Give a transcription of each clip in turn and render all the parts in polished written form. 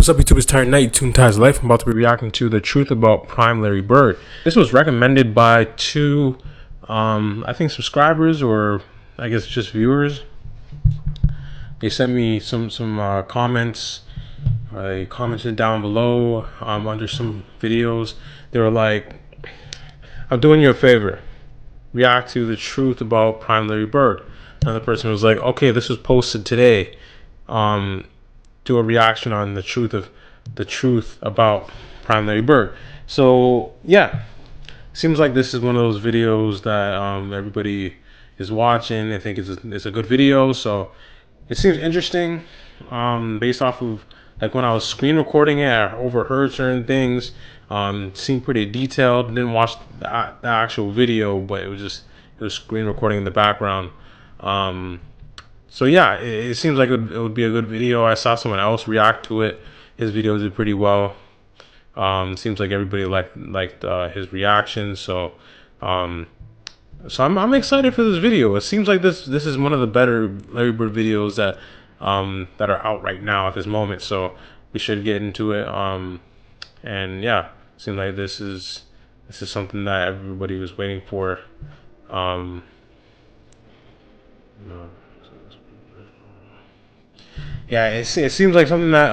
What's up, YouTube? It's Tired Night. You tuned to Ty's Life. I'm about to be reacting to the truth about Prime Larry Bird. This was recommended by two, I think, subscribers or I guess just viewers. They sent me some comments. They commented down below under some videos. They were like, "I'm doing you a favor. React to the truth about Prime Larry Bird." Another person was like, "Okay, this was posted today. Do a reaction on the truth about Prime Larry Bird." So yeah, seems like this is one of those videos that everybody is watching. I think it's a good video, so it seems interesting. Based off of like when I was screen recording it, I overheard certain things. Seemed pretty detailed. Didn't watch the actual video, but it was screen recording in the background. Um, so yeah, it seems like it would be a good video. I saw someone else react to it. His videos did pretty well. Seems like everybody liked his reaction. Um, so I'm excited for this video. It seems like this is one of the better Larry Bird videos that are out right now at this moment. So we should get into it. And yeah, seems like this is something that everybody was waiting for. Um, yeah, it seems like something that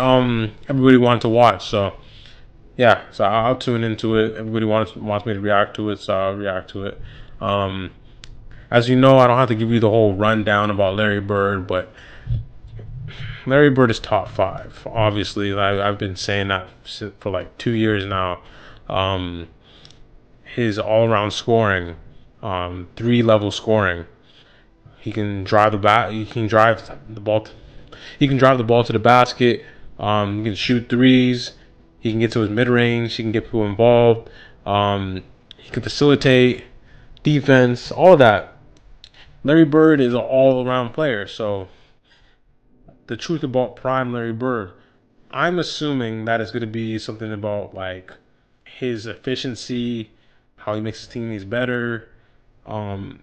everybody wanted to watch. So yeah, so I'll tune into it. Everybody wants me to react to it, so I'll react to it. Um, as you know, I don't have to give you the whole rundown about Larry Bird, but Larry Bird is top five. Obviously, I've been saying that for like 2 years now. Um, his all-around scoring, three-level scoring. He can drive the bat. He can drive the ball. He can drive the ball to the basket. He can shoot threes. He can get to his mid range. He can get people involved. He can facilitate defense. All of that. Larry Bird is an all-around player. So the truth about prime Larry Bird, I'm assuming that it's going to be something about like his efficiency, how he makes his teammates better, um,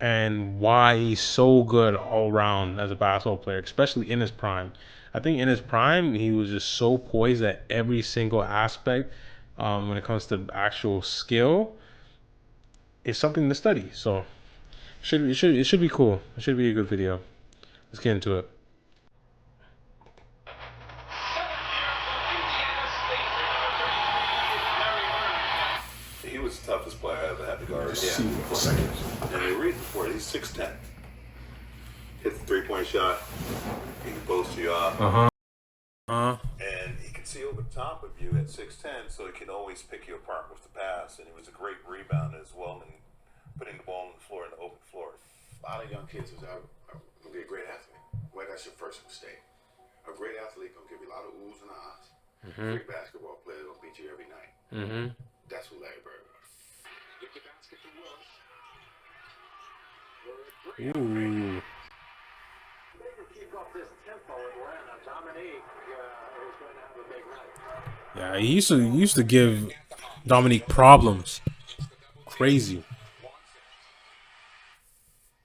and why he's so good all around as a basketball player, especially in his prime. I think in his prime, he was just so poised at every single aspect. When it comes to actual skill, it's something to study. So it should be cool. It should be a good video. Let's get into it. He was the toughest player I ever had to guard. Just see for a second. And the reason for it, he's 6'10". Hits the three-point shot. He can post you up. And he can see over the top of you at 6'10", so he can always pick you apart with the pass. And he was a great rebounder as well, and putting the ball on the floor in the open floor. A lot of young kids is I'm gonna be a great athlete. Well, that's your first mistake. A great athlete gonna give you a lot of oohs and ahs. A great basketball player gonna beat you every night. That's what Larry Bird was. Get the basket to Will. Ooh. Keep up this tempo and run. Dominique is going to have a big night. Yeah, he used to give Dominique problems. Crazy.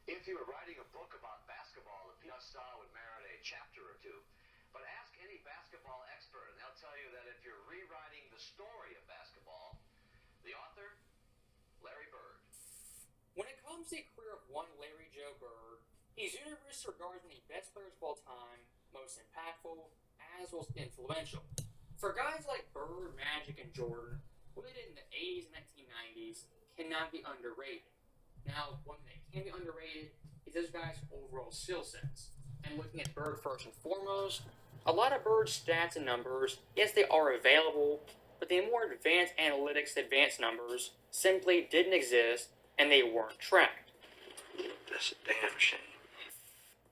If you were writing a book about basketball, the Peanut Star would merit a chapter or two. But ask any basketball expert, and they'll tell you that if you're rewriting the story of basketball, the author, Larry Bird. When it comes to the career of one Larry Joe Bird, he's universally regarded as the best players of all time, most impactful, as well as influential. For guys like Bird, Magic, and Jordan, what they did in the 80s and 1990s cannot be underrated. Now, one thing that can be underrated is those guys' overall skill sets. And looking at Bird first and foremost, a lot of Bird's stats and numbers, yes, they are available, but the more advanced analytics, advanced numbers, simply didn't exist, and they weren't tracked. That's a damn shame.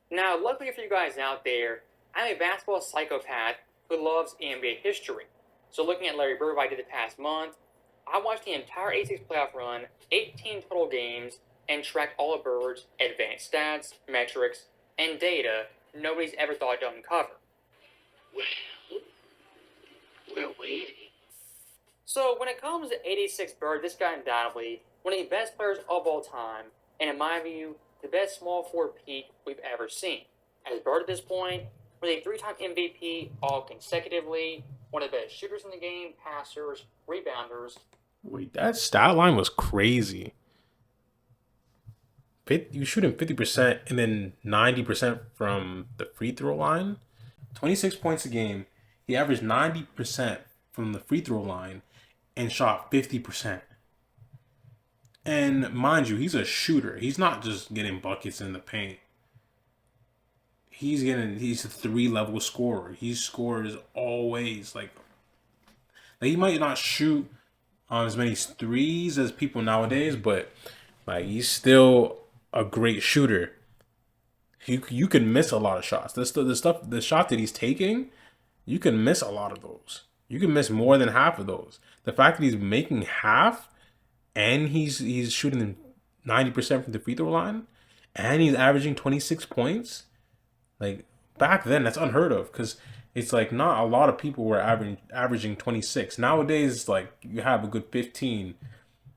Now, luckily for you guys out there, I'm a basketball psychopath who loves NBA history. So looking at Larry Bird, I did the past month, I watched the entire 86 playoff run, 18 total games, and tracked all of Bird's advanced stats, metrics, and data nobody's ever thought to uncover. Well, we're waiting. So when it comes to 86 Bird, this guy undoubtedly one of the best players of all time, and in my view, the best small forward peak we've ever seen. As Bird at this point, was a 3-time MVP all consecutively, one of the best shooters in the game, passers, rebounders. Wait, that stat line was crazy. You shooting 50% and then 90% from the free throw line. 26 points a game. He averaged 90% from the free throw line and shot 50%. And mind you, he's a shooter. He's not just getting buckets in the paint. He's a 3-level scorer. He scores always. Like he might not shoot as many threes as people nowadays, but like he's still a great shooter. You can miss a lot of shots. The shot that he's taking, you can miss a lot of those. You can miss more than half of those. The fact that he's making half, and he's shooting 90% from the free throw line, and he's averaging 26 points. Like back then, that's unheard of because it's like not a lot of people were averaging 26. Nowadays, like you have a good 15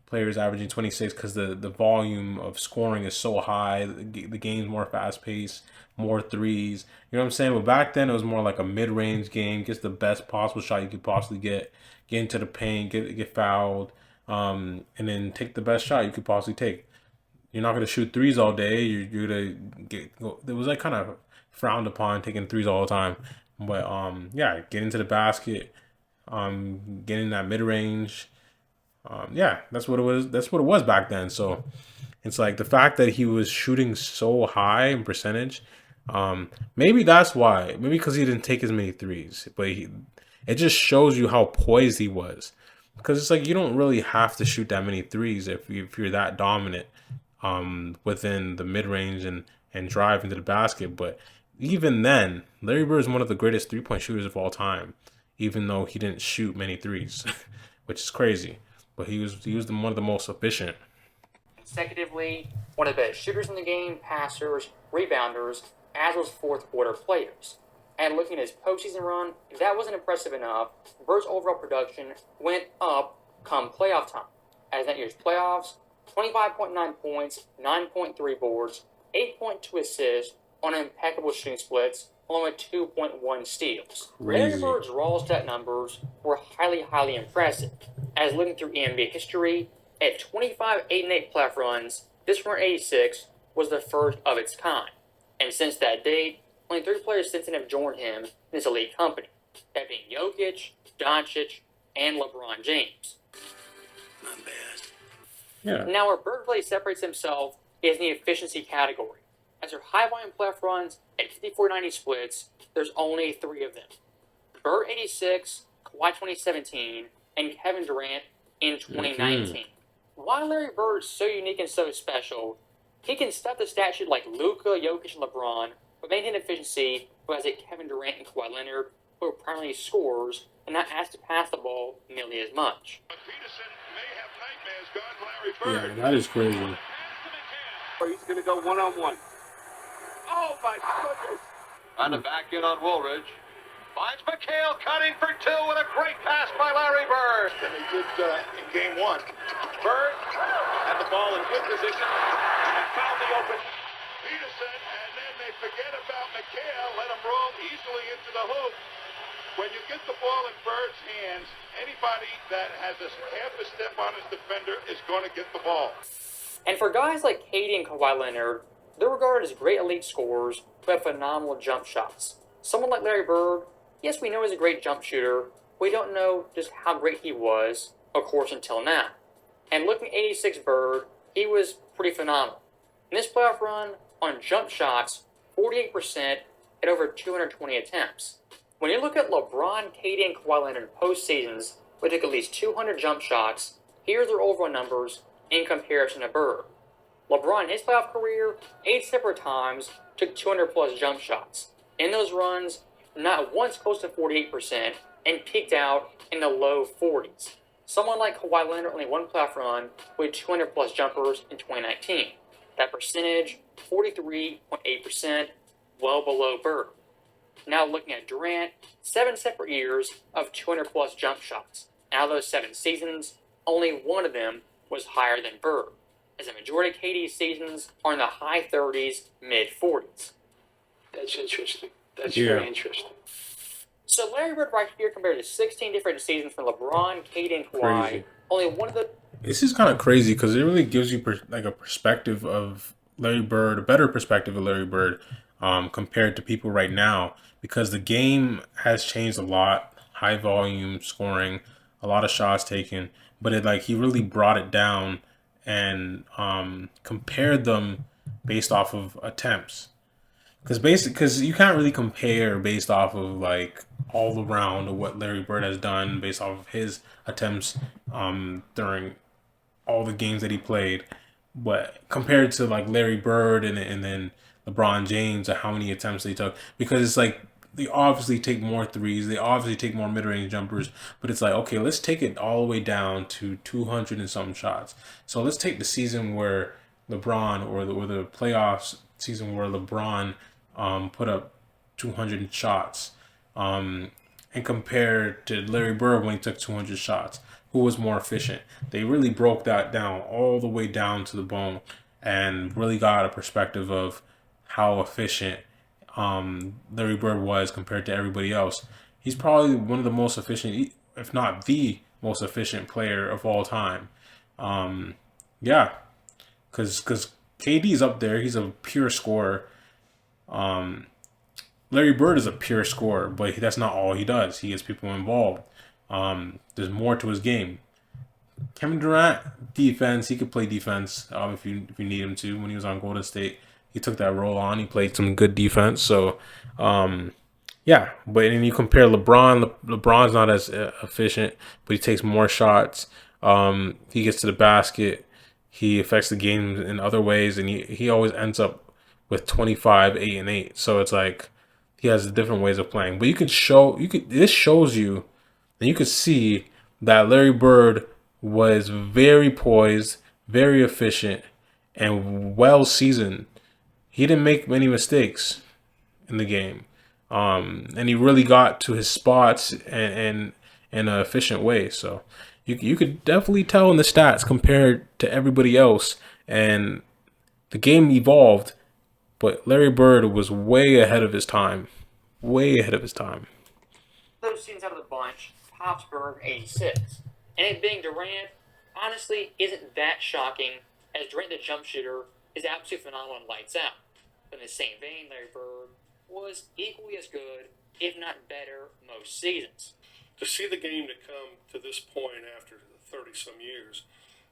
players averaging 26 because the volume of scoring is so high. The game's more fast paced, more threes. You know what I'm saying? But back then, it was more like a mid range game. Gets the best possible shot you could possibly get into the paint, get fouled, and then take the best shot you could possibly take. You're not gonna shoot threes all day. You're gonna it was like kind of frowned upon taking threes all the time. But yeah, get into the basket, getting that mid range. Yeah, that's what it was. That's what it was back then. So it's like the fact that he was shooting so high in percentage. Maybe that's why. Maybe because he didn't take as many threes, but it just shows you how poised he was. Because it's like you don't really have to shoot that many threes if you're that dominant within the mid range and drive into the basket. But even then, Larry Bird is one of the greatest 3-point shooters of all time, even though he didn't shoot many threes, which is crazy. But he was one of the most efficient. Consecutively, one of the best shooters in the game, passers, rebounders, as was fourth quarter players. And looking at his postseason run, if that wasn't impressive enough, Bird's overall production went up come playoff time. As that year's playoffs, 25.9 points, 9.3 boards, 8.2 assists on impeccable shooting splits, along with 2.1 steals. Larry Bird's raw stat numbers were highly impressive. As looking through NBA history, at 25 8-8 playoff runs, this run 86 was the first of its kind. And since that date, only 3 players since then have joined him in this elite company, that being Jokic, Doncic, and LeBron James. Not bad. Yeah. Now, where Bird play separates himself is in the efficiency category. As their high volume playoff runs at 54-90 splits, there's only 3 of them. Bird 86, Kawhi 2017, and Kevin Durant in 2019. Why Larry Bird is so unique and so special, he can stuff the stat sheet like Luka, Jokic, and LeBron, but maintain efficiency, whereas like Kevin Durant and Kawhi Leonard, who are primarily scorers and not asked to pass the ball nearly as much. But Peterson may have nightmares guarding Larry Bird. Yeah, that is crazy. He's going to go one-on-one. Oh, my goodness. On the back in on Woolridge. Finds McHale cutting for 2 with a great pass by Larry Bird. Than he did in game 1. Bird had the ball in good position and found the open. Peterson, and then they forget about McHale, let him roll easily into the hoop. When you get the ball in Bird's hands, anybody that has half a step on his defender is going to get the ball. And for guys like KD and Kawhi Leonard, they're regarded as great elite scorers who have phenomenal jump shots. Someone like Larry Bird, yes, we know he's a great jump shooter. We don't know just how great he was, of course, until now. And looking at 86 Bird, he was pretty phenomenal. In this playoff run, on jump shots, 48% at over 220 attempts. When you look at LeBron, KD, and Kawhi Leonard postseasons, who took at least 200 jump shots, here's their overall numbers in comparison to Bird. LeBron, in his playoff career, 8 separate times took 200-plus jump shots. In those runs, not once close to 48%, and peaked out in the low 40s. Someone like Kawhi Leonard only 1 playoff run with 200-plus jumpers in 2019. That percentage, 43.8%, well below Bird. Now looking at Durant, 7 separate years of 200-plus jump shots. Out of those 7 seasons, only 1 of them was higher than Bird, as the majority of KD's seasons are in the high 30s, mid 40s. That's interesting. That's Yeah. very interesting. So Larry Bird right here compared to 16 different seasons from LeBron, KD, and Kawhi. Crazy. Only one of the This is kind of crazy because it really gives you like a perspective of Larry Bird, a better perspective of Larry Bird, compared to people right now, because the game has changed a lot. High volume scoring, a lot of shots taken, but he really brought it down and compared them based off of attempts. Because you can't really compare based off of like all around what Larry Bird has done based off of his attempts during all the games that he played, but compared to like Larry Bird and then LeBron James and how many attempts they took, because it's like they obviously take more threes, they obviously take more mid-range jumpers, but it's like, okay, let's take it all the way down to 200 and some shots. So let's take the season where LeBron or the playoffs season where LeBron put up 200 shots and compare to Larry Bird when he took 200 shots. Who was more efficient? They really broke that down all the way down to the bone and really got a perspective of how efficient Larry Bird was compared to everybody else. He's probably one of the most efficient, if not the most efficient player of all time. Yeah, because KD's up there. He's a pure scorer. Larry Bird is a pure scorer, but that's not all he does. He gets people involved. There's more to his game. Kevin Durant, defense. He could play defense if you need him to. When he was on Golden State, he took that role on. He played some good defense. So, yeah. But then you compare LeBron. LeBron's not as efficient, but he takes more shots. He gets to the basket. He affects the game in other ways, and he always ends up with 25, 8, and 8. So it's like he has different ways of playing. But this shows you, and you could see that Larry Bird was very poised, very efficient, and well seasoned. He didn't make many mistakes in the game, and he really got to his spots and in an efficient way. So you could definitely tell in the stats compared to everybody else, and the game evolved, but Larry Bird was way ahead of his time, way ahead of his time. those seasons out of the bunch, tops Bird 86. And it being Durant, honestly, isn't that shocking, as Durant, the jump shooter, is absolutely phenomenal and lights out. But in the same vein, Larry Bird was equally as good, if not better, most seasons. To see the game to come to this point after 30-some years,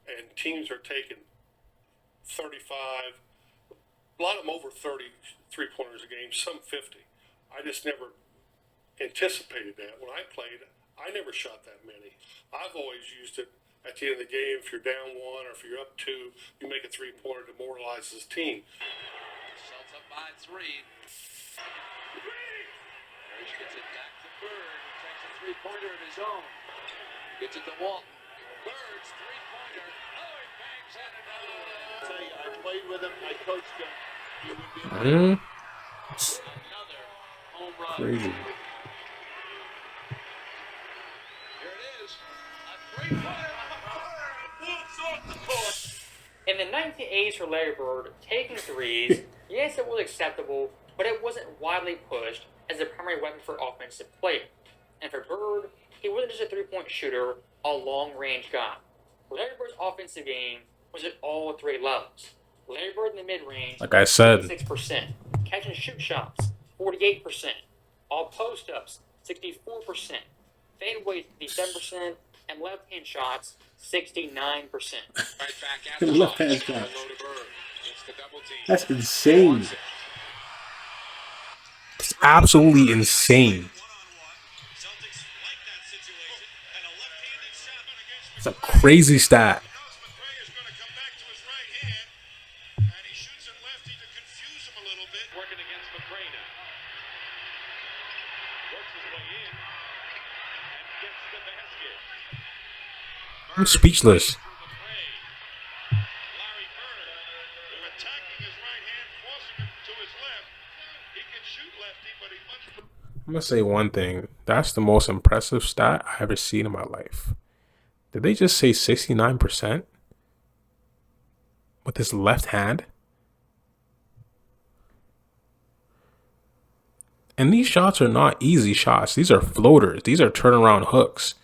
and teams are taking 35, a lot of them over 30 three-pointers a game, some 50. I just never anticipated that. When I played, I never shot that many. I've always used it at the end of the game. If you're down one or if you're up two, you make a three-pointer to demoralize the team. Celtics up by 3. Parrish gets it back to Bird, who takes a three-pointer of his own. Gets it to Walton. Bird's three-pointer. Oh, he bangs in another one. I tell you, I played with him. I coached him. He would be Another home run. Crazy. Here it is. A three-pointer. Wolves off the court. In the 1980s for Larry Bird, taking threes, yes, it was acceptable, but it wasn't widely pushed as the primary weapon for offensive play. And for Bird, he wasn't just a three-point shooter, a long-range guy. Larry Bird's offensive game was at all three levels. Larry Bird in the mid-range, Like I said, 6%. Catch and shoot shots, 48%. All post-ups, 64%. Fadeaways, 57%. And left-hand shots, 69%. Right back at the Left-hand Hawks. shot. Low to Bird. It's the double team. That's insane. It's absolutely insane. Celtics like that situation, and a left-handed shot against It's a crazy stat. McGregor's going to come back to his right hand, and he shoots it lefty to confuse him a little bit. Working against McRae now. Works his way in and gets the basket. I'm speechless. Through McRae. Larry Bird, they're attacking his right hand, forcing him to his left. He can shoot lefty, but he much I'm gonna say one thing. That's the most impressive stat I ever seen in my life. Did they just say 69% with his left hand? And these shots are not easy shots. These are floaters. These are turnaround hooks.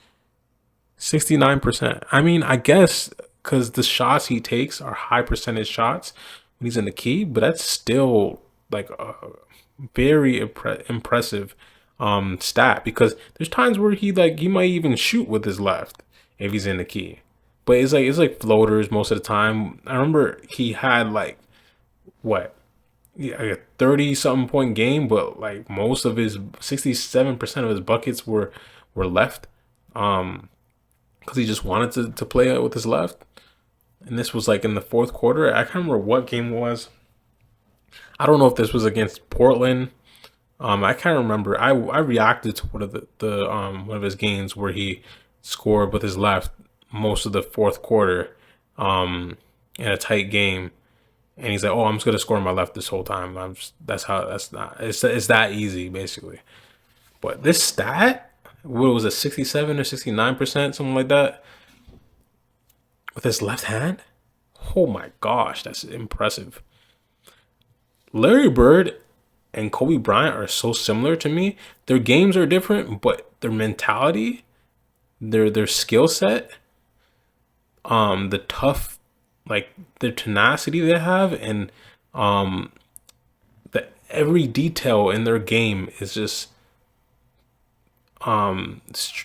69%. I mean, I guess because the shots he takes are high percentage shots when he's in the key, but that's still like a very impressive stat, because there's times where he might even shoot with his left if he's in the key. But it's like floaters most of the time. I remember he had like what? Yeah, a 30-something point game, but like most of his 67% of his buckets were left. Because he just wanted to play with his left. And this was like in the fourth quarter. I can't remember what game it was. I don't know if this was against Portland. I can't remember. I reacted to one of his games where he scored with his left most of the fourth quarter in a tight game. And he's like, "Oh, I'm just gonna score on my left this whole time." It's that easy basically. But this stat, what was it, 67 or 69%, something like that, with his left hand? Oh my gosh, that's impressive. Larry Bird and Kobe Bryant are so similar to me. Their games are different, but their mentality, their skill set, the tough, like the tenacity they have, and the every detail in their game is just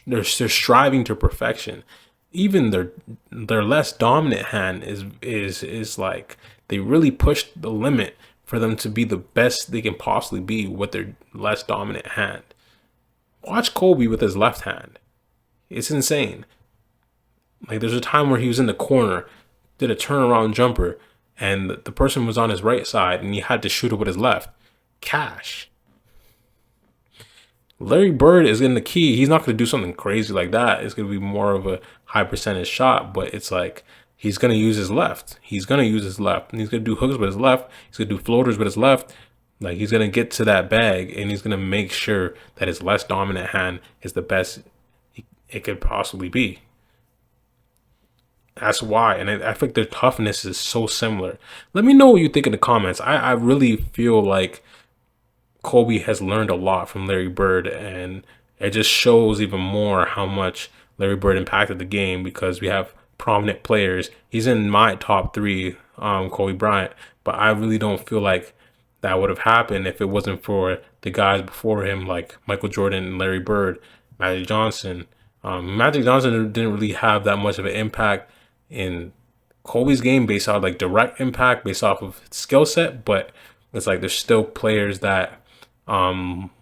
they're striving to perfection. Even their less dominant hand is like they really push the limit for them to be the best they can possibly be with their less dominant hand. Watch Kobe with his left hand. It's insane. Like there's a time where he was in the corner, did a turnaround jumper, and the person was on his right side and he had to shoot it with his left. Cash. Larry Bird is in the key. He's not going to do something crazy like that. It's going to be more of a high percentage shot, but it's like he's going to use his left. He's going to use his left. And he's going to do hooks with his left. He's going to do floaters with his left. Like he's going to get to that bag and he's going to make sure that his less dominant hand is the best it could possibly be. That's why. And I think their toughness is so similar. Let me know what you think in the comments. I really feel like Kobe has learned a lot from Larry Bird, and it just shows even more how much Larry Bird impacted the game, because we have prominent players. He's in my top three, Kobe Bryant, but I really don't feel like that would have happened if it wasn't for the guys before him, like Michael Jordan and Larry Bird, Magic Johnson. Magic Johnson didn't really have that much of an impact in Kobe's game based off like direct impact based off of skill set, but it's like there's still players that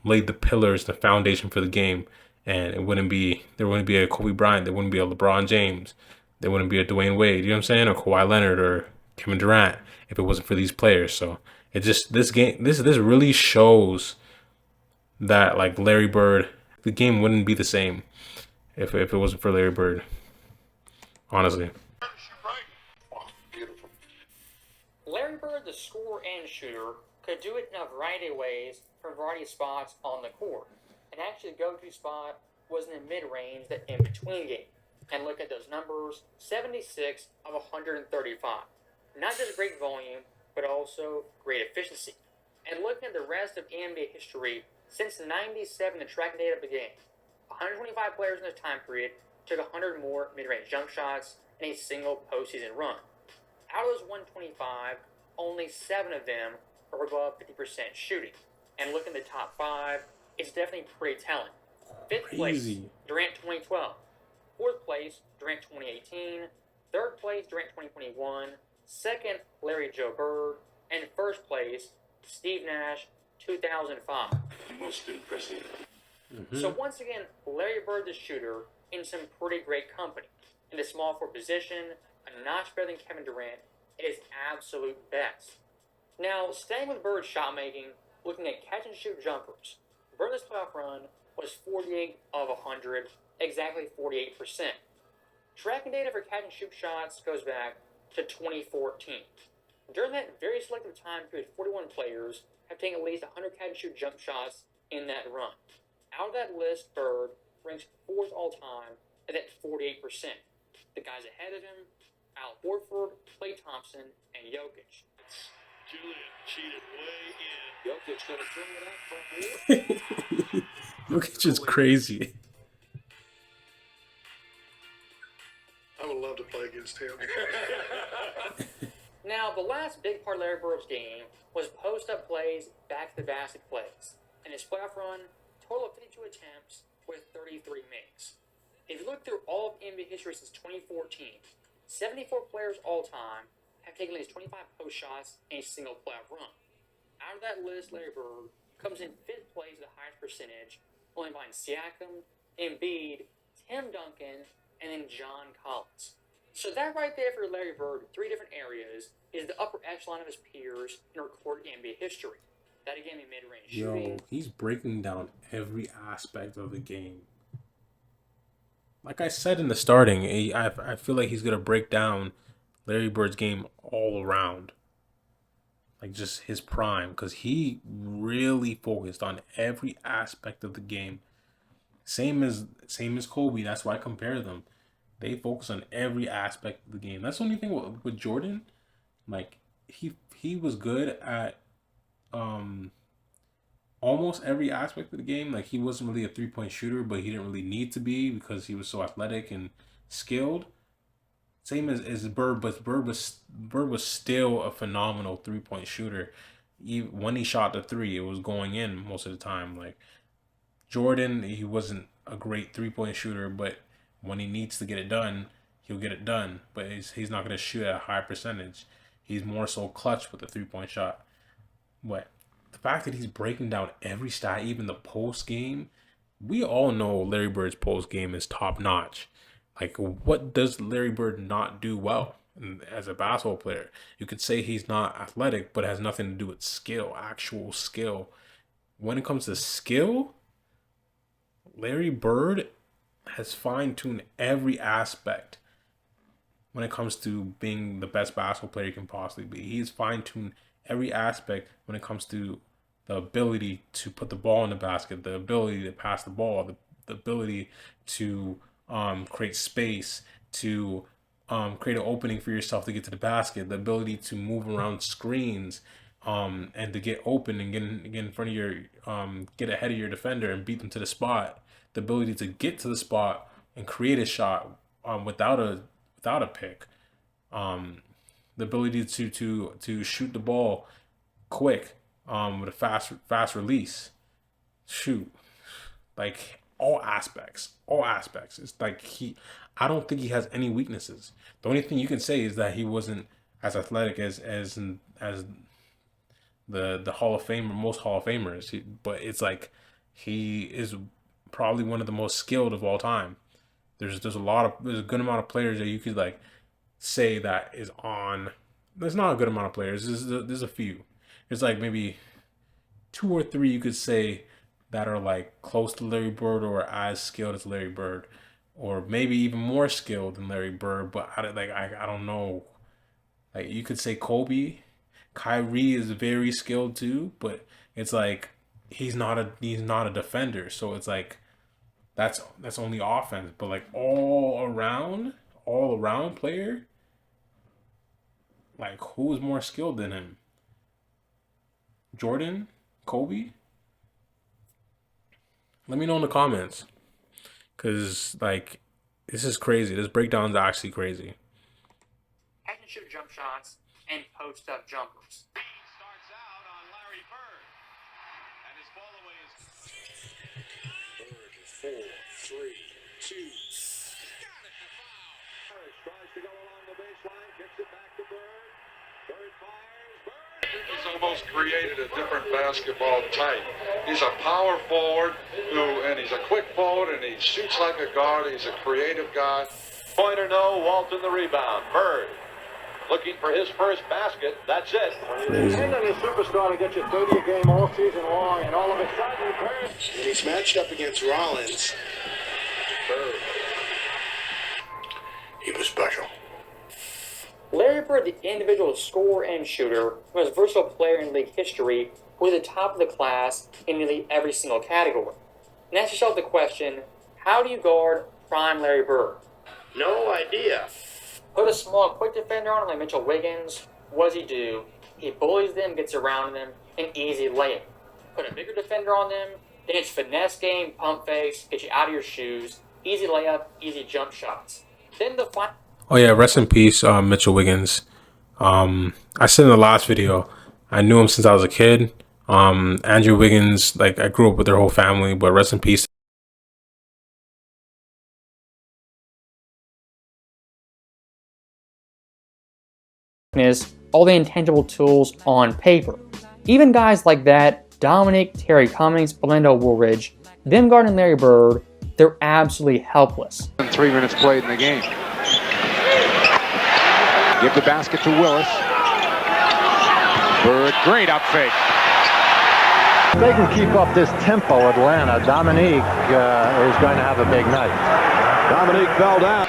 laid the pillars, the foundation for the game, and there wouldn't be a Kobe Bryant, there wouldn't be a LeBron James, there wouldn't be a Dwayne Wade, you know what I'm saying, or Kawhi Leonard or Kevin Durant if it wasn't for these players. So it just this really shows that like Larry Bird, the game wouldn't be the same if it wasn't for Larry Bird. Honestly. Larry Bird, the scorer and shooter, could do it in a variety of ways from a variety of spots on the court. And actually the go-to spot was in the mid-range, the in-between game. And look at those numbers, 76 of 135. Not just great volume, but also great efficiency. And looking at the rest of NBA history, since 97 the tracking data began, 125 players in this time period took 100 more mid-range jump shots in a single postseason run. Out of those 125, only 7 of them are above 50% shooting. And looking at the top 5, it's definitely pretty telling. 5th place, Durant 2012. 4th place, Durant 2018. 3rd place, Durant 2021. 2nd, Larry Joe Bird. And 1st place, Steve Nash 2005. Most impressive. So once again, Larry Bird the shooter in some pretty great company. In the small forward position, a notch better than Kevin Durant, at his absolute best. Now, staying with Bird's shot making, looking at catch and shoot jumpers, Bird's playoff run was 48 of 100, exactly 48%. Tracking data for catch and shoot shots goes back to 2014. During that very selective time period, 41 players have taken at least 100 catch and shoot jump shots in that run. Out of that list, Bird ranks 4th all time at that 48%. The guys ahead of him, Al Horford, Klay Thompson, and Jokic. Julian cheated way in. Jokic going to bring it up from here. Jokic is crazy. I would love to play against him. Now, the last big part of Larry Bird's game was post-up plays, back-to-the-basket plays. In his playoff run, total of 52 attempts with 33 makes. If you look through all of NBA history since 2014, 74 players all-time have taken at least 25 post shots in a single playoff run. Out of that list, Larry Bird comes in 5th place with the highest percentage, only behind Siakam, Embiid, Tim Duncan, and then John Collins. So that right there for Larry Bird, 3 different areas, is the upper echelon of his peers in recorded NBA history. That again, the mid-range shooting. Yo, he's breaking down every aspect of the game. Like I said in the starting, I feel like he's going to break down Larry Bird's game all around. Like just his prime, because he really focused on every aspect of the game. Same as Kobe. That's why I compare them. They focus on every aspect of the game. That's the only thing with Jordan. Like he was good at almost every aspect of the game. Like he wasn't really a 3-point shooter, but he didn't really need to be because he was so athletic and skilled. Same as Bird, but Bird was still a phenomenal 3-point shooter. When he shot the 3, it was going in most of the time. Like Jordan, he wasn't a great 3-point shooter, but when he needs to get it done, he'll get it done. But he's not going to shoot at a high percentage. He's more so clutch with the 3-point shot. But the fact that he's breaking down every stat, even the post game, we all know Larry Bird's post game is top notch. Like, what does Larry Bird not do well as a basketball player? You could say he's not athletic, but it has nothing to do with skill, actual skill. When it comes to skill, Larry Bird has fine-tuned every aspect when it comes to being the best basketball player he can possibly be. He's fine-tuned every aspect when it comes to the ability to put the ball in the basket, the ability to pass the ball, the ability to create space, to create an opening for yourself to get to the basket, the ability to move around screens, and to get open and get in front of your, get ahead of your defender and beat them to the spot, the ability to get to the spot and create a shot without a pick, the ability to shoot the ball quick with a fast release, shoot, like all aspects. It's like I don't think he has any weaknesses. The only thing you can say is that he wasn't as athletic as the Hall of Famer, most Hall of Famers. But it's like he is probably one of the most skilled of all time. There's a good amount of players that you could like say that is on. There's not a good amount of players. There's a few. It's like maybe 2 or 3 you could say that are like close to Larry Bird or as skilled as Larry Bird, or maybe even more skilled than Larry Bird. But I don't know. Like you could say Kobe, Kyrie is very skilled too, but it's like he's not a defender. So it's like that's only offense. But like all around player, like who's more skilled than him? Jordan? Kobe? Let me know in the comments. Because, like, this is crazy. This breakdown is actually crazy. Catch and shoot jump shots and post-up jumpers. Starts out on Larry Bird. And his ball away is Bird, 4, 3, 2. Got it, the foul. Harris tries to go along the baseline, gets it back to Bird. Bird fires. Bird. He's almost created a different basketball type. He's a power forward and he's a quick forward, and he shoots like a guard. He's a creative guy. Pointer no, Walton the rebound. Bird looking for his first basket. That's it. Depend on his superstar to get you 30 a game all season long, and all of a sudden, Bird. When he's matched up against Rollins, Bird. he was special. Larry Bird, the individual scorer and shooter, the most versatile player in league history, was at the top of the class in nearly every single category. And ask yourself the question, how do you guard prime Larry Bird? No idea. Put a small, quick defender on him like Mitchell Wiggins. What does he do? he bullies them, gets around them, and easy layup. Put a bigger defender on them, then it's finesse game, pump fakes, get you out of your shoes, easy layup, easy jump shots. Then the final. Oh yeah, rest in peace, Mitchell Wiggins. I said in the last video, I knew him since I was a kid. Andrew Wiggins, like I grew up with their whole family, but rest in peace. Is all the intangible tools on paper. Even guys like that, Dominic, Terry Cummings, Orlando Woolridge, them guarding Larry Bird, they're absolutely helpless. 3 minutes played in the game. Give the basket to Willis. Bird, great up fake. If they can keep up this tempo, Atlanta, Dominique is going to have a big night. Dominique fell down.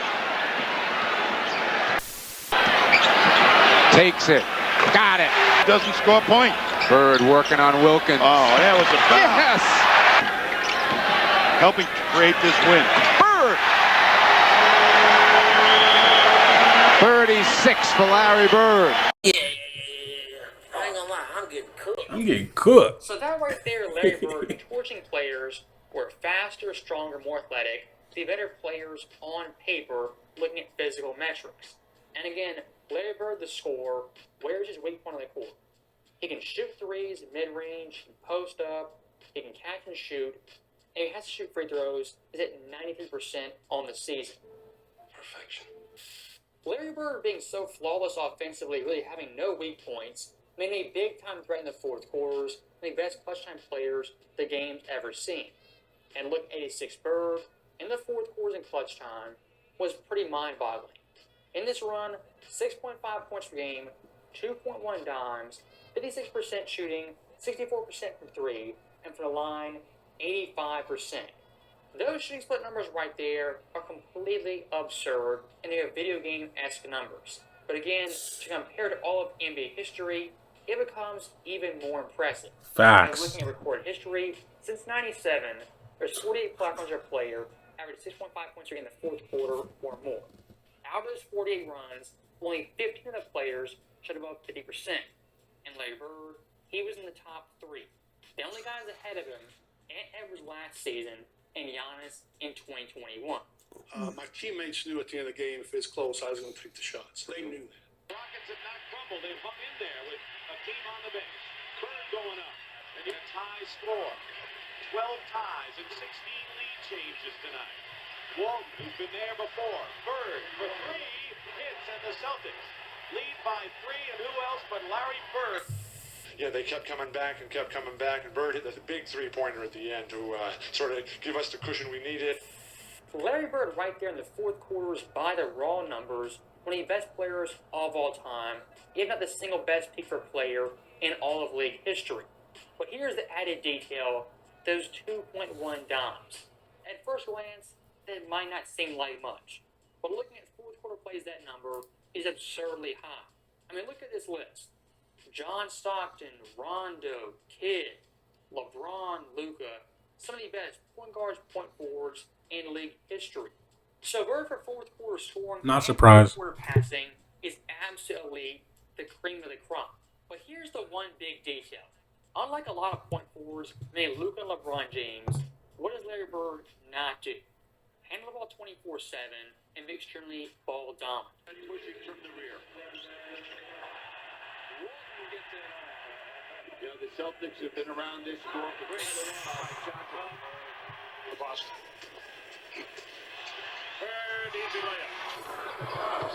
Takes it. Got it. Doesn't score a point. Bird working on Wilkins. Oh, that was a foul. Yes! Helping create this win. Bird! 36 for Larry Bird. Yeah. I ain't gonna lie, I'm getting cooked. I'm getting cooked. So that right there, Larry Bird, torching players who are faster, stronger, more athletic, the better players on paper, looking at physical metrics. And again, Larry Bird, the scorer, where's his weak point on the court? He can shoot threes, mid-range, he can post up, he can catch and shoot, and he has to shoot free throws. He's at 93% on the season. Perfection. Larry Bird being so flawless offensively, really having no weak points, made a big-time threat in the fourth quarters, and the best clutch-time players the game's ever seen. And look, 86 Bird, in the fourth quarters and clutch time, was pretty mind-boggling. In this run, 6.5 points per game, 2.1 dimes, 56% shooting, 64% from three, and from the line, 85%. Those shooting split numbers right there are completely absurd, and they are video game-esque numbers. But again, to compare to all of NBA history, it becomes even more impressive. Facts. And looking at recorded history, since '97, there's 48 platforms per player, average 6.5 points per game in the fourth quarter or more. Out of those 48 runs, only 15 of the players shot above 50%. And Larry Bird, he was in the top 3. The only guys ahead of him, Ant Edwards last season, and Giannis in 2021. My teammates knew at the end of the game if it's close, I was going to take the shots. They knew that. Rockets have not crumbled. They've hung in there with a team on the bench. Bird going up. And a tie score. 12 ties and 16 lead changes tonight. Walton, who's been there before. Bird for 3 hits, and the Celtics lead by 3. And who else but Larry Bird? Yeah, they kept coming back, and Bird hit the big three-pointer at the end to sort of give us the cushion we needed. Larry Bird right there in the fourth quarters by the raw numbers, one of the best players of all time, if not the single best peak per player in all of league history. But here's the added detail, those 2.1 dimes. At first glance, that might not seem like much, but looking at fourth quarter plays, that number is absurdly high. I mean, look at this list. John Stockton, Rondo, Kidd, LeBron, Luka, some of the best point guards, point forwards in league history. So Bird for fourth quarter scoring, Not surprised. Fourth quarter passing is absolutely the cream of the crop. But here's the one big detail. Unlike a lot of point forwards, maybe Luka and LeBron James, what does Larry Bird not do? Handle the ball 24/7 and be extremely ball dominant. Pushing from the rear. You know, the Celtics have been around this score for Boston. Third easy layup.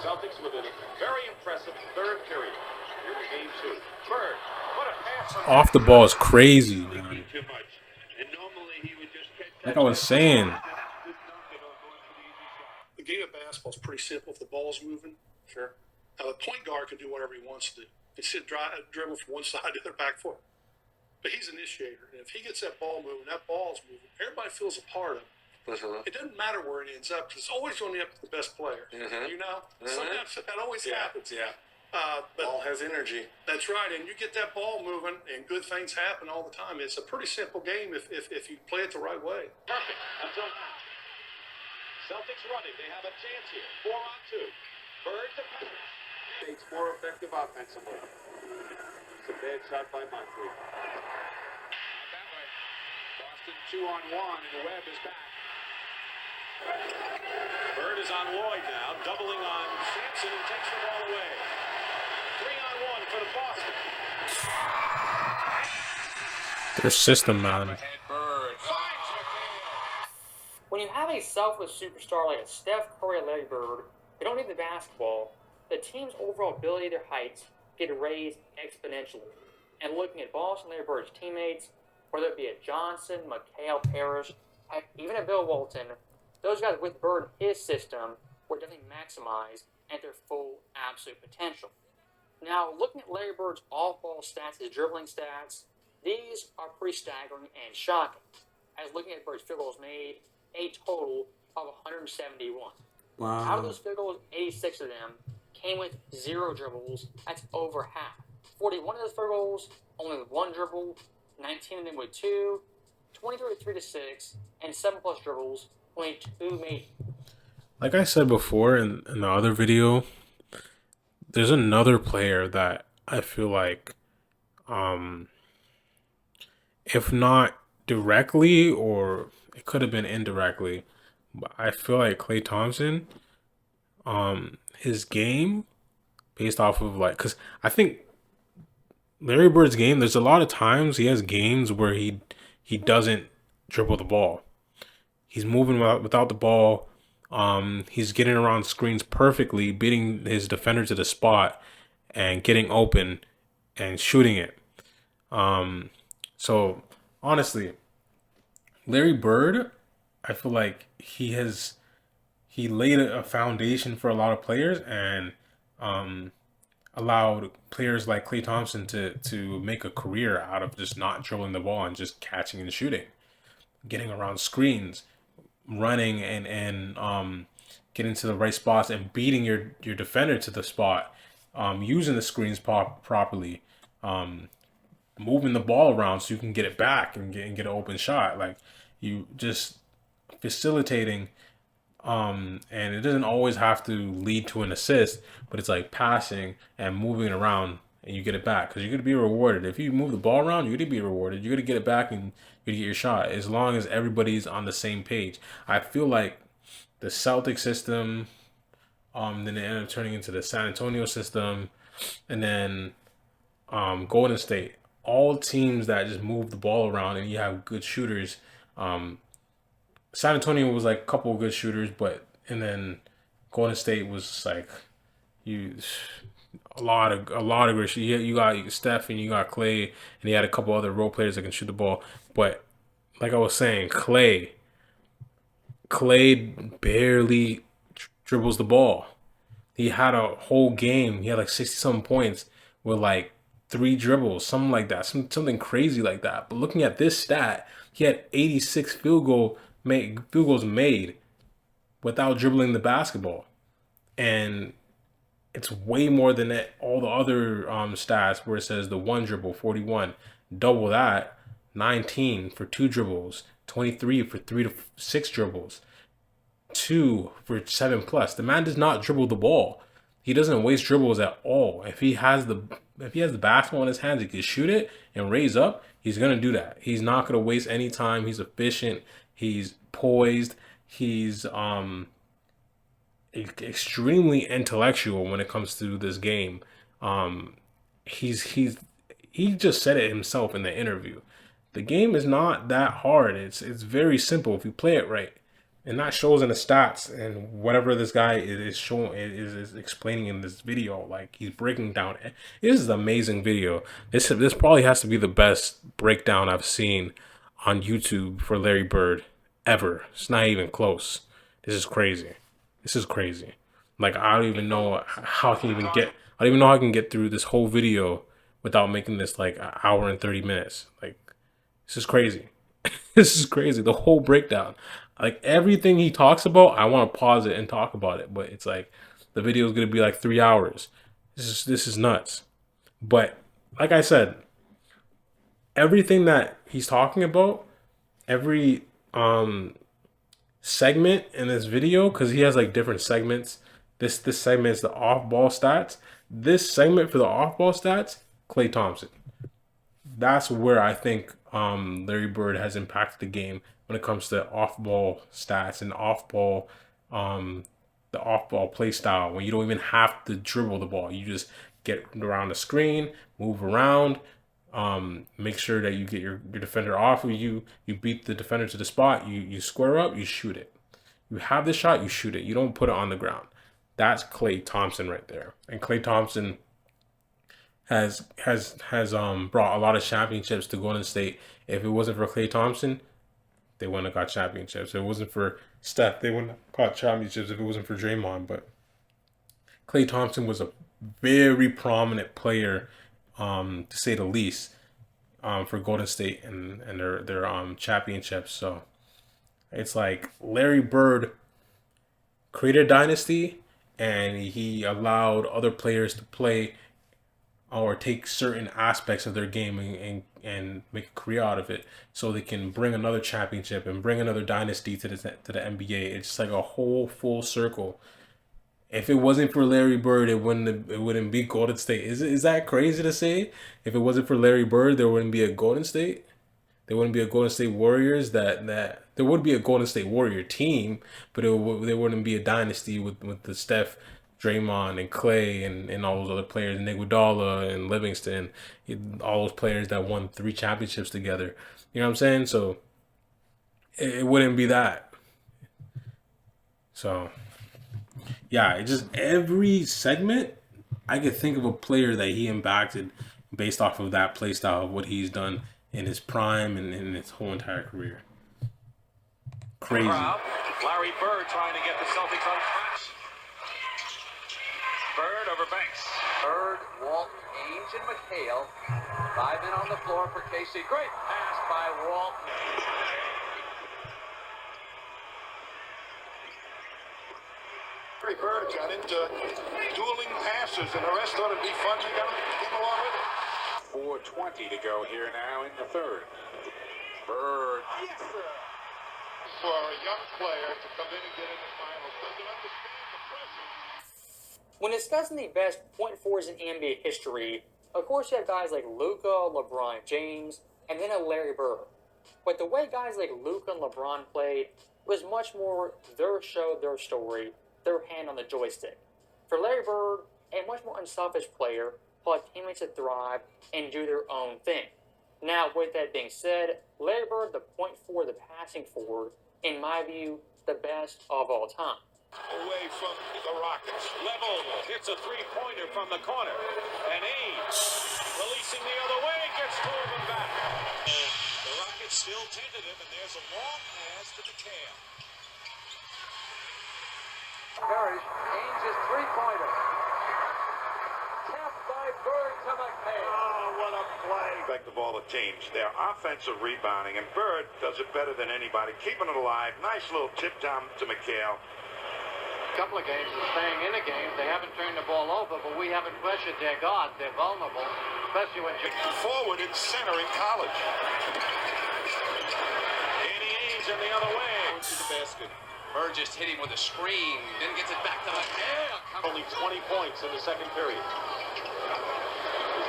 Celtics with a very impressive third period. Here in game 2. Bird, what a pass. Off the ball is crazy, man. Too much. And normally he would just catch Like I was saying. The game of basketball is pretty simple if the ball's moving. Sure. Now, the point guard can do whatever he wants to do. He can dribble from one side to the other back foot. But he's an initiator. And if he gets that ball moving, that ball's moving, everybody feels a part of it. It doesn't matter where it ends up because it's always going to end up with the best player. You know? Sometimes that always happens. Yeah. But Ball has energy. that's right. And you get that ball moving and good things happen all the time. It's a pretty simple game if you play it the right way. Perfect until now. Celtics running. They have a chance here. 4-on-2. Bird to Pepper. It's more effective offensively. bad shot by Moncrief. Not that way. Boston 2-on-1, and the Webb is back. Bird is on Lloyd now, doubling on Sampson and takes the ball away. 3-on-1 for the Boston. Their system, man. When you have a selfless superstar like a Steph Curry or Larry Bird, they don't need the basketball. The team's overall ability, their heights, get raised exponentially. And looking at Boston Larry Bird's teammates, whether it be a Johnson, McHale, Parrish, heck, even a Bill Walton, those guys with Bird in his system were definitely maximized at their full absolute potential. Now, looking at Larry Bird's off-ball stats, his dribbling stats, these are pretty staggering and shocking. As looking at Bird's field goals made, a total of 171. Wow. Out of those field goals, 86 of them came with 0 dribbles. That's over half. 41 of those field goals, only with 1 dribble, 19 of them with 2, 23 with 3 to 6, and 7 plus dribbles, only 2 made. Like I said before in the other video, there's another player that I feel like, if not directly, or it could have been indirectly, but I feel like Klay Thompson, his game, based off of like, because I think Larry Bird's game, there's a lot of times he has games where he doesn't dribble the ball. He's moving without the ball. He's getting around screens perfectly, beating his defender to the spot and getting open and shooting it. So honestly, Larry Bird, I feel like he laid a foundation for a lot of players and allowed players like Klay Thompson to make a career out of just not dribbling the ball and just catching and shooting, getting around screens, running and getting to the right spots and beating your defender to the spot, using the screens properly, moving the ball around so you can get it back and get an open shot. Like, you just facilitating, and it doesn't always have to lead to an assist, but it's like passing and moving it around and you get it back, because you're going to be rewarded. If you move the ball around, you're going to be rewarded. You're going to get it back and you're going to get your shot, as long as everybody's on the same page. I feel like the Celtic system, then they ended up turning into the San Antonio system, and then Golden State. All teams that just move the ball around and you have good shooters. San Antonio was like a couple of good shooters, and then Golden State was like a lot of great shooters. You got Steph and you got Klay, and he had a couple other role players that can shoot the ball. But like I was saying, Klay barely dribbles the ball. He had a whole game. He had like 60-something points with like 3 dribbles, something like that, something crazy like that. But looking at this stat, he had 86 field goals made without dribbling the basketball, and it's way more than that. All the other stats where it says the 1 dribble, 41, double that, 19 for 2 dribbles, 23 for 3 to 6 dribbles, 2 for 7 plus. The man does not dribble the ball. He doesn't waste dribbles at all. If he has the basketball in his hands, he can shoot it and raise up, he's going to do that. He's not going to waste any time. He's efficient. He's poised. He's extremely intellectual when it comes to this game. He just said it himself in the interview. The game is not that hard. It's very simple if you play it right. And that shows in the stats and whatever this guy is showing is explaining in this video. Like, he's breaking down. This is an amazing video. This probably has to be the best breakdown I've seen on YouTube for Larry Bird ever. It's not even close. This is crazy. Like, I don't even know how I can get through this whole video without making this like an hour and 30 minutes. Like, this is crazy. This is crazy. The whole breakdown. Like, everything he talks about, I want to pause it and talk about it. But it's like, the video is going to be like 3 hours. This is nuts. But like I said, everything that he's talking about, every segment in this video, because he has like different segments. This segment is the off-ball stats. This segment for the off-ball stats, Klay Thompson. that's where I think Larry Bird has impacted the game when it comes to off-ball stats and off-ball the off-ball play style, when you don't even have to dribble the ball. You just get around the screen, move around, make sure that you get your defender off of you. You beat the defender to the spot. You square up, you shoot it. You have the shot, you shoot it. You don't put it on the ground. That's Klay Thompson right there. And Klay Thompson has brought a lot of championships to Golden State. If it wasn't for Klay Thompson, they wouldn't have got championships. If it wasn't for Steph, they wouldn't have got championships. If it wasn't for Draymond, but Klay Thompson was a very prominent player, to say the least, for Golden State and their championships. So it's like Larry Bird created a dynasty, and he allowed other players to play or take certain aspects of their game and make a career out of it, so they can bring another championship and bring another dynasty to the NBA. It's like a whole full circle. If it wasn't for Larry Bird, it wouldn't be Golden State. Is that crazy to say? If it wasn't for Larry Bird, there wouldn't be a Golden State. There wouldn't be a Golden State Warriors. That there would be a Golden State Warrior team, but there wouldn't be a dynasty with the Steph, Draymond, and Klay and all those other players, Nick Iguodala and Livingston, all those players that won 3 championships together. You know what I'm saying? So it wouldn't be that. So yeah, it just, every segment I could think of a player that he impacted based off of that play style of what he's done in his prime and in his whole entire career. Crazy. Larry Bird trying to get the Celtics on track. Bird over Banks. Bird, Walton, Ainge, and McHale. 5 men on the floor for KC. Great pass by Walton. Larry Bird got into dueling passes, and the rest ought to be fun. They got him along with it. 4:20 to go here now in the third. Bird. Yes, sir. For a young player to come in and get in the finals, doesn't understand the pressure. When discussing the best point forwards in NBA history, of course you have guys like Luka, LeBron James, and then a Larry Bird. But the way guys like Luka and LeBron played was much more their show, their story, their hand on the joystick. For Larry Bird, a much more unselfish player, allowed teammates to thrive and do their own thing. Now, with that being said, Larry Bird, the point forward, the passing forward, in my view, the best of all time. Away from the Rockets. Level hits a three-pointer from the corner. And Ainge, releasing the other way, gets 2 of them back. The Rockets still tentative, and there's a long pass to McHale. Parrish, Ainge's three-pointer. Tapped by Bird to McHale. Oh, what a play. Expect the ball to change. Their offensive rebounding, and Bird does it better than anybody, keeping it alive. Nice little tip down to McHale. Couple of games of staying in a game. They haven't turned the ball over, but we haven't pressured their guard. They're vulnerable, especially when forward and center in college. Danny Ainge on the other way. to the basket. Bird just hit him with a screen, then gets it back to McHale. Only 20 points in the second period.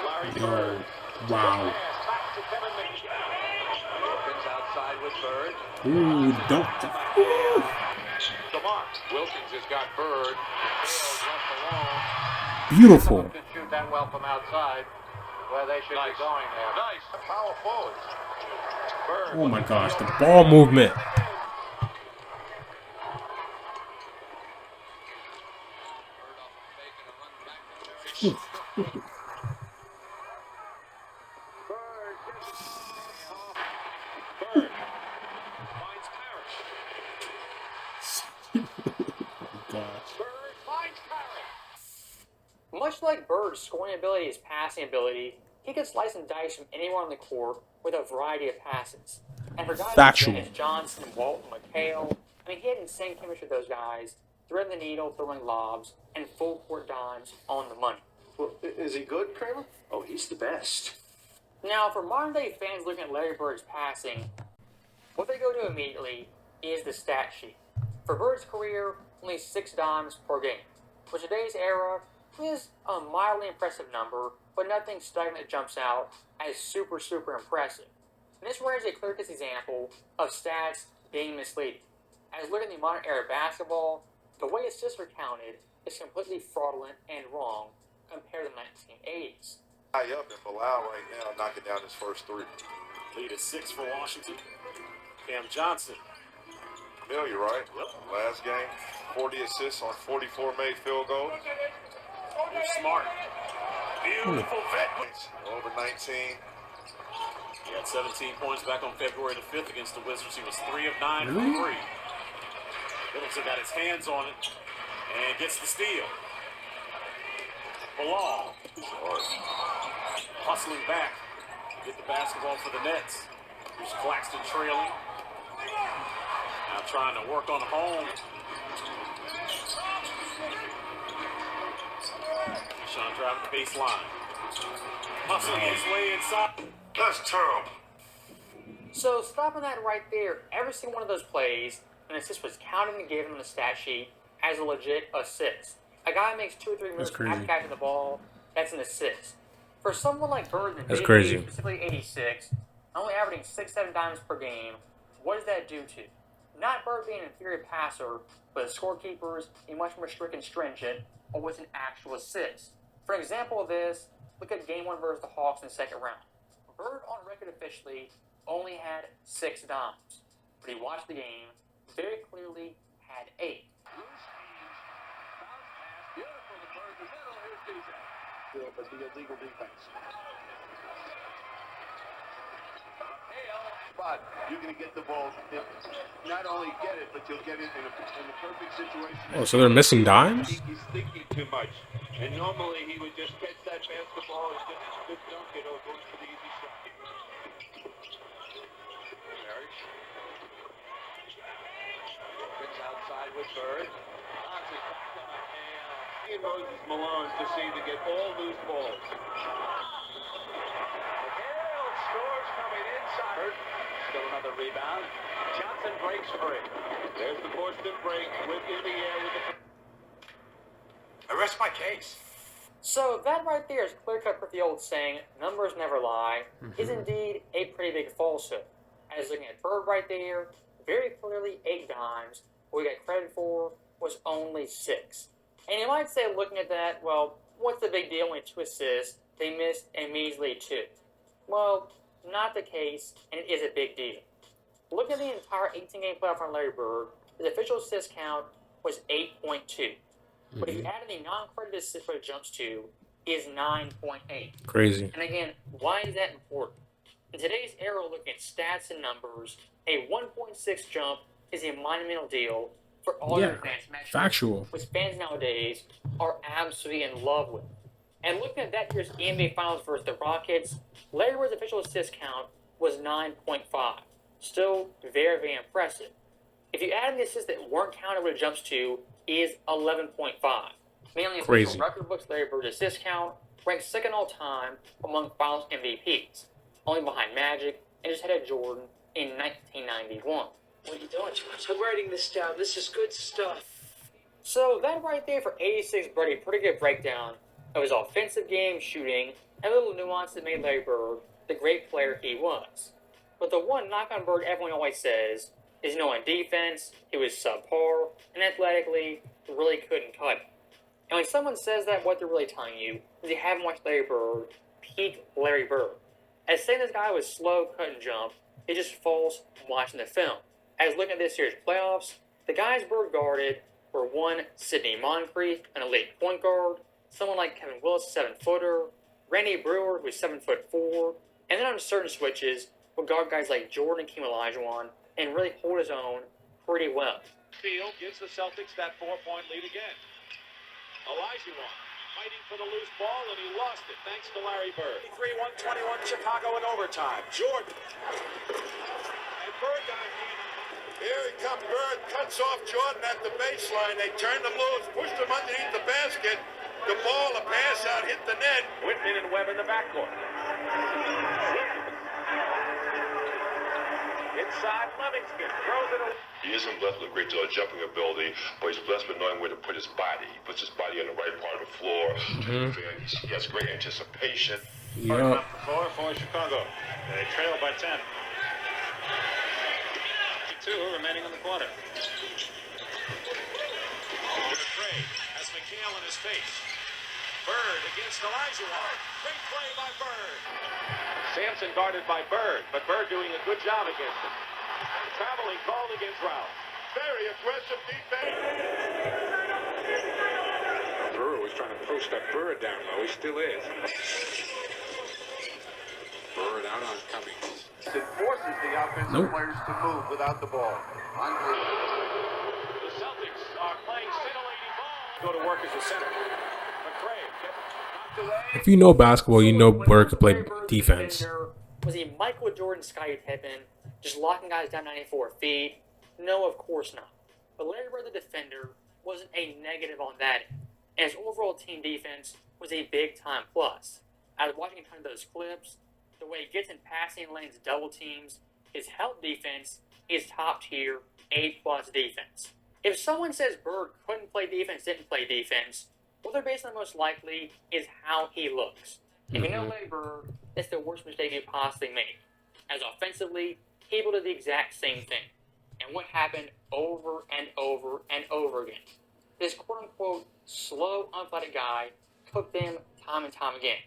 Larry Bird. Wow. Back to Kevin McHale. Wilkins outside with Bird. Ooh, don't. Ooh. Wilkins has got Bird. Left alone. Beautiful. Could shoot that well from outside, where they should be going there. Nice. Power forward. Bird. Oh my gosh, the ball movement. Bird finds Parrish. Bird finds Parrish. Much like Bird's scoring ability is passing ability, he can slice and dice from anywhere on the court with a variety of passes. And for guys Factual. like Dennis Johnson, Walton, McHale, I mean, he had insane chemistry with those guys, threading the needle, throwing lobs, and full court dimes on the money. Well, is he good, Kramer? Oh, he's the best. Now, for modern day fans looking at Larry Bird's passing, what they go to immediately is the stat sheet. For Bird's career, only 6 dimes per game, which in today's era is a mildly impressive number, but nothing striking that jumps out as super impressive. And this right is a clear-cut example of stats being misleading. As looking at the modern era basketball, the way assists are counted is completely fraudulent and wrong compared to the 1980s. High up and Bilal right now knocking down his first three. Lead is 6 for Washington. Cam Johnson. Familiar, right? Yep. Last game, 40 assists on 44 made field goals. Smart. Beautiful vet. Over 19. He had 17 points back on February the 5th against the Wizards. He was 3 of 9 from 3. Middleton got his hands on it and gets the steal. Bilal. Hustling back to get the basketball for the Nets. Here's Claxton trailing. Now trying to work on home. Sean driving the baseline. Hustling his way inside. That's terrible. So stopping that right there, every single one of those plays, an assist was counted and given on the stat sheet as a legit assist. A guy makes 2 or 3 moves after catching the ball, that's an assist. For someone like Bird in the crazy. specifically 86, only averaging 6-7 dimes per game, what does that do to? Not Bird being an inferior passer, but the scorekeepers being much more strict and stringent, or with an actual assist. For an example of this, look at Game 1 versus the Hawks in the second round. Bird on record officially only had 6 dimes, but he watched the game, very clearly had 8. But the illegal defense. But you're going to get the ball. Not only get it, but you'll get it in a perfect situation. Oh, so they're missing dimes? He's thinking too much. And normally he would just catch that basketball and just dunk it or go for the easy shot. Gets outside with Bird. He and Moses Malone to see to get all loose balls. Hill scores coming inside. Still another rebound. Johnson breaks free. There's the Boston break in the air with the... I rest my case. So that right there is clear-cut with the old saying, numbers never lie, is indeed a pretty big falsehood. As looking at Bird right there, very clearly 8 dimes, what we got credit for was only 6. And you might say, looking at that, well, what's the big deal? Only 2 assists, they missed a measly 2. Well, not the case, and it is a big deal. Looking at the entire 18-game playoff on Larry Bird, his official assist count was 8.2. But if you add the non-credited assist what it jumps to, is 9.8. Crazy. And again, why is that important? In today's era, looking at stats and numbers, a 1.6 jump is a monumental deal for all your advanced metrics, factual, which fans nowadays are absolutely in love with. And looking at that year's NBA Finals versus the Rockets, Larry Bird's official assist count was 9.5. Still very, very impressive. If you add in the assists that weren't counted what it jumps to, is 11.5. Mainly official record books, Larry Bird's assist count ranks second all time among Finals MVPs, only behind Magic and just ahead of Jordan in 1991. What are you doing, George? I'm writing this down. This is good stuff. So that right there for 86 Birdie, pretty good breakdown of his offensive game, shooting, and little nuance that made Larry Bird the great player he was. But the one knock on Bird everyone always says is, on defense, he was subpar, and athletically, really couldn't cut it. And when someone says that, what they're really telling you is you haven't watched Larry Bird peak Larry Bird. As saying this guy was slow, cut and jump, it's just false watching the film. As looking at this year's playoffs, the guys Bird guarded were one, Sidney Moncrief, an elite point guard, someone like Kevin Willis, 7-footer, Randy Brewer, who's 7'4", and then on certain switches, would guard guys like Jordan and Keem Olajuwon, and really hold his own pretty well. Field gives the Celtics that 4-point lead again. Olajuwon fighting for the loose ball, and he lost it thanks to Larry Bird. 3-1-21 Chicago in overtime. Jordan. And Bird got a hand. Here he comes, Bird cuts off Jordan at the baseline. They turned him loose, pushed him underneath the basket. The ball, a pass out, hit the net. Whitman and Webb in the backcourt. Inside, Livingston throws it away. He isn't blessed with a great deal of jumping ability, but he's blessed with knowing where to put his body. He puts his body on the right part of the floor. He has great anticipation. Yeah. Off the floor for Chicago. They trail by 10. 2 remaining in the quarter. McCray has McHale in his face. Bird against Olajuwon. Great play by Bird. Sampson guarded by Bird, but Bird doing a good job against him. Traveling called against Rouse. Very aggressive defense. Brewer was trying to push that Bird down low. He still is. Bird out on Cummings. It forces the offensive players to move without the ball. The Celtics are playing scintillating ball. Go to work as a center. McCray knocked away. If you know basketball, you know Bird could play defense. Was he Michael Jordan, Scottie Pippen, just locking guys down 94 feet? No, of course not. But Larry Bird, the defender, wasn't a negative on that end. And his overall team defense was a big-time plus. I was watching a ton of those clips. The way he gets in passing lanes, double teams, his help defense is top-tier, A-plus defense. If someone says Bird couldn't play defense, didn't play defense, what they're based on most likely is how he looks. If you know Larry Bird, it's the worst mistake you possibly made. As offensively, he did the exact same thing. And what happened over and over and over again? This quote-unquote slow, unathletic guy cooked them time and time again.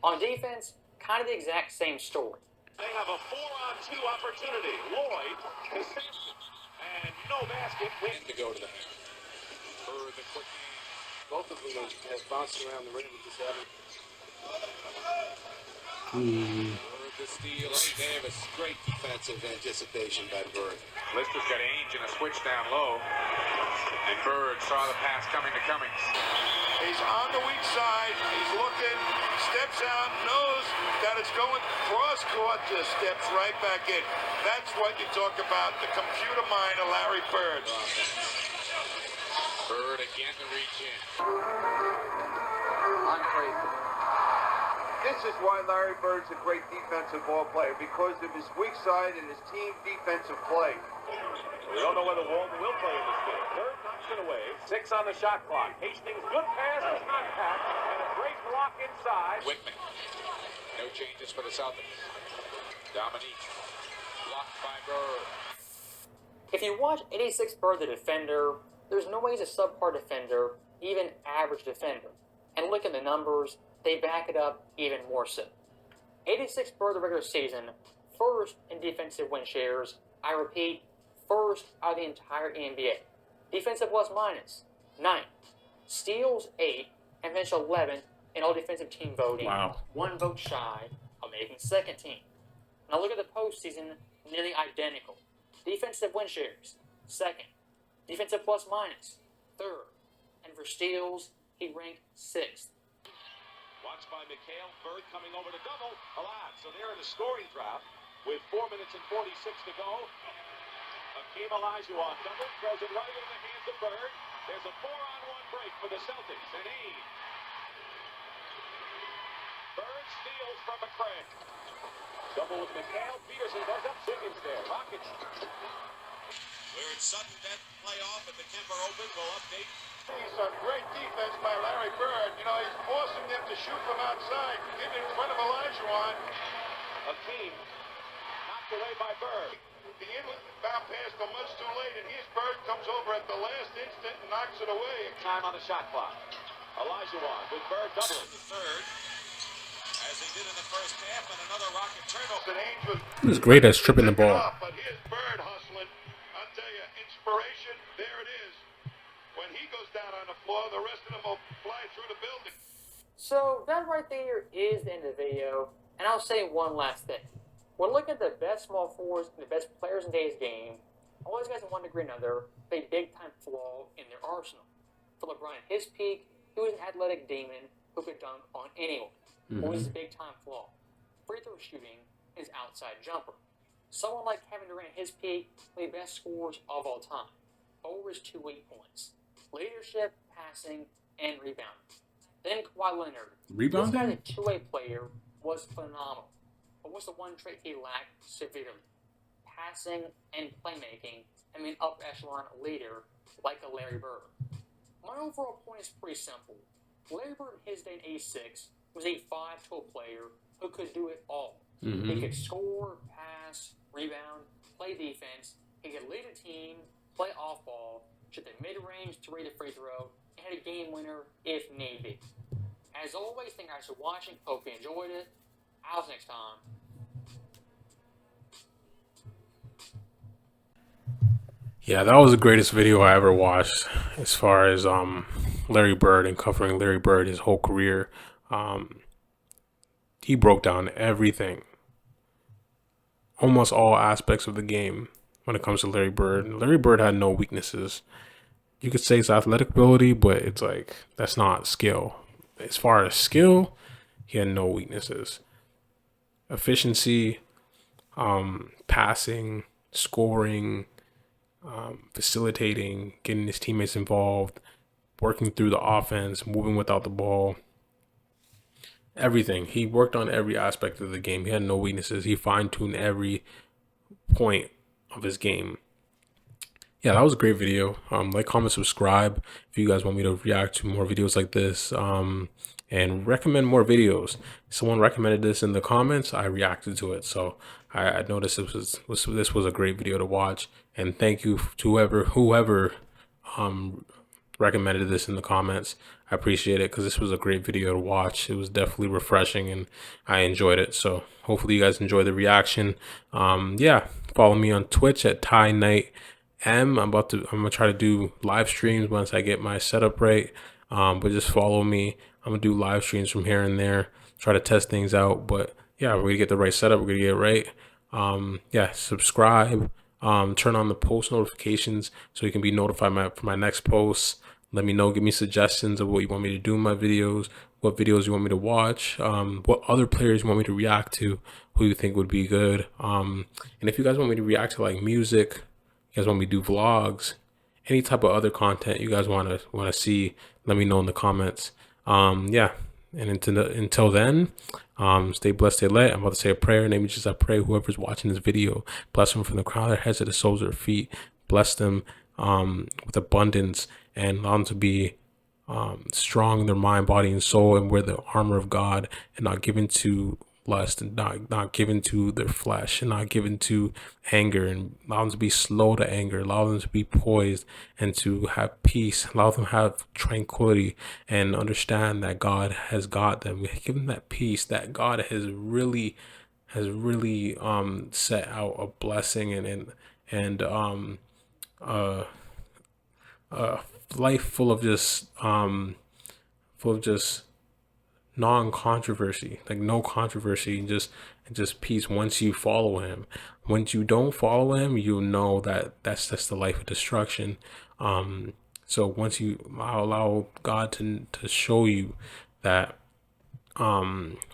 On defense, kind of the exact same story. They have a 4-on-2 opportunity. Lloyd to Sampson. And no basket. Waiting to go to the Bird, the quick game. Both of them has bounced around the rim with this having. Bird the steal on Davis. Great defensive anticipation by Bird. Lister's got Ainge in a switch down low. And Bird saw the pass coming to Cummings. He's on the weak side. He's looking, steps out, knows that it's going cross court, just steps right back in. That's what you talk about, the computer mind of Larry Bird. Bird again to reach in. I'm crazy. This is why Larry Bird's a great defensive ball player, because of his weak side and his team defensive play. We don't know whether Walton will play in this game. Bird knocks it away. 6 on the shot clock. Hastings, good pass, is not packed, and a great block inside. Whitman. No changes for the Celtics. Dominique. Blocked by Bird. If you watch 86 Bird the defender, there's no way he's a subpar defender, even average defender. And look at the numbers, they back it up even more so. 86 Bird the regular season, first in defensive win shares. I repeat, first out of the entire NBA. Defensive plus minus, 9th. Steals, 8, and finished 11th in all defensive team voting. Wow. 1 vote shy of making second team. Now look at the postseason, nearly identical. Defensive win shares, 2nd. Defensive plus minus, 3rd. And for steals, he ranked 6th. Watched by McHale. Bird coming over to double. Allowed. So they're in a scoring drought with 4 minutes and 46 to go. Hakeem Olajuwon double. Throws it right in the hands of Bird. There's a 4-on-1 break for the Celtics. And Ainge. Bird steals from McCray. Double with McHale. Peterson goes up. Simmons there. Rockets. We're in sudden death playoff at the Kemper Open. We'll update. Some great defense by Larry Bird. You know, he's forcing them to shoot from outside, get in front of Olajuwon. Hakeem knocked away by Bird. The inbound pass come much too late, and here's Bird comes over at the last instant and knocks it away. Time on the shot clock. Olajuwon with Bird doubling. The third, as he did in the first half, and another Rocket turnover. He was great at stripping the ball. But here's Bird hustling. I'll tell you, inspiration, there it is. When he goes down on the floor, the rest of them will fly through the building. So that right there is the end of the video. And I'll say one last thing. When looking at the best small forwards and the best players in today's game, all these guys in one degree or another have a big-time flaw in their arsenal. For LeBron at his peak, he was an athletic demon who could dunk on anyone. What was his big-time flaw? Free throw shooting and his outside jumper. Someone like Kevin Durant at his peak, one of the best scorers of all time. Over his 2 weak points. Leadership, passing, and rebounding. Then Kawhi Leonard. Rebounding? This guy, the two-way player, was phenomenal. But what's the one trait he lacked severely? passing and playmaking, and be an upper echelon leader like a Larry Bird. My overall point is pretty simple. Larry Bird in his day in '86 was a 5-tool player who could do it all. He could score, pass, rebound, play defense, he could lead a team, play off-ball, shoot the mid-range, 3 to free throw, and hit a game winner if need be. As always, thank you guys for watching. Hope you enjoyed it. I'll see you next time. Yeah, that was the greatest video I ever watched as far as Larry Bird and covering Larry Bird his whole career. He broke down everything, almost all aspects of the game when it comes to Larry Bird. Larry Bird had no weaknesses. You could say it's athletic ability, but it's like that's not skill. As far as skill, he had no weaknesses. Efficiency, passing, scoring, facilitating, getting his teammates involved, working through the offense, moving without the ball. Everything. He worked on every aspect of the game. He had no weaknesses. He fine-tuned every point of his game. Yeah, that was a great video. Like, comment, subscribe if you guys want me to react to more videos like this. And recommend more videos. Someone recommended this in the comments. I reacted to it. So I noticed this was a great video to watch. And thank you to whoever recommended this in the comments. I appreciate it because this was a great video to watch. It was definitely refreshing and I enjoyed it. So hopefully you guys enjoyed the reaction. Yeah, follow me on Twitch at Ty Knight M. I'm gonna try to do live streams once I get my setup right. But just follow me. I'm gonna do live streams from here and there, try to test things out. But yeah, we're gonna get the right setup, we're gonna get it right. Yeah, subscribe, turn on the post notifications so you can be notified for my next posts. Let me know, give me suggestions of what you want me to do in my videos, what videos you want me to watch, what other players you want me to react to, who you think would be good. And if you guys want me to react to like music, you guys want me to do vlogs, any type of other content you guys want to see, let me know in the comments. Yeah, and until then, stay blessed, stay lit. I'm about to say a prayer. In the name of Jesus, I pray whoever's watching this video, bless them from the crown of their heads to the soles of their feet. Bless them with abundance and allow them to be strong in their mind, body, and soul, and wear the armor of God, and not given to lust, and not given to their flesh, and not given to anger, and allow them to be slow to anger, allow them to be poised and to have peace, allow them to have tranquility and understand that God has got them. Give them that peace that God has really set out a blessing and life full of just non-controversy, like no controversy, and just peace. Once you follow him, once you don't follow him, you know that that's just the life of destruction. So once you allow God to show you that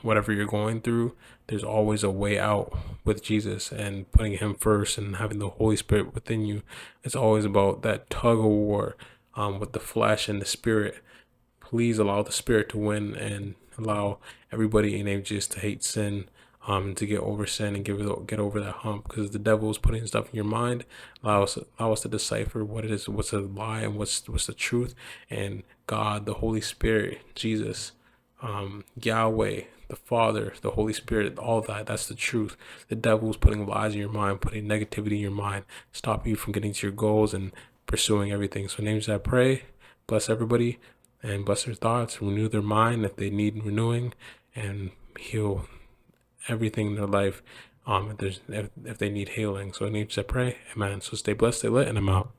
whatever you're going through, there's always a way out with Jesus, and putting him first and having the Holy Spirit within you. It's always about that tug of war with the flesh and the spirit. Please allow the spirit to win and allow everybody in the name of Jesus to hate sin, to get over sin and get over that hump, because the devil is putting stuff in your mind. Allow us to decipher what it is, what's a lie and what's the truth. And God, the Holy Spirit, Jesus, Yahweh, the Father, the Holy Spirit, all that's the truth. The devil is putting lies in your mind, putting negativity in your mind, stopping you from getting to your goals and pursuing everything. So in the name of Jesus, I pray, bless everybody and bless their thoughts, renew their mind if they need renewing, and heal everything in their life if they need healing. So in the name of Jesus, I pray, amen. So stay blessed, stay lit, and I'm out.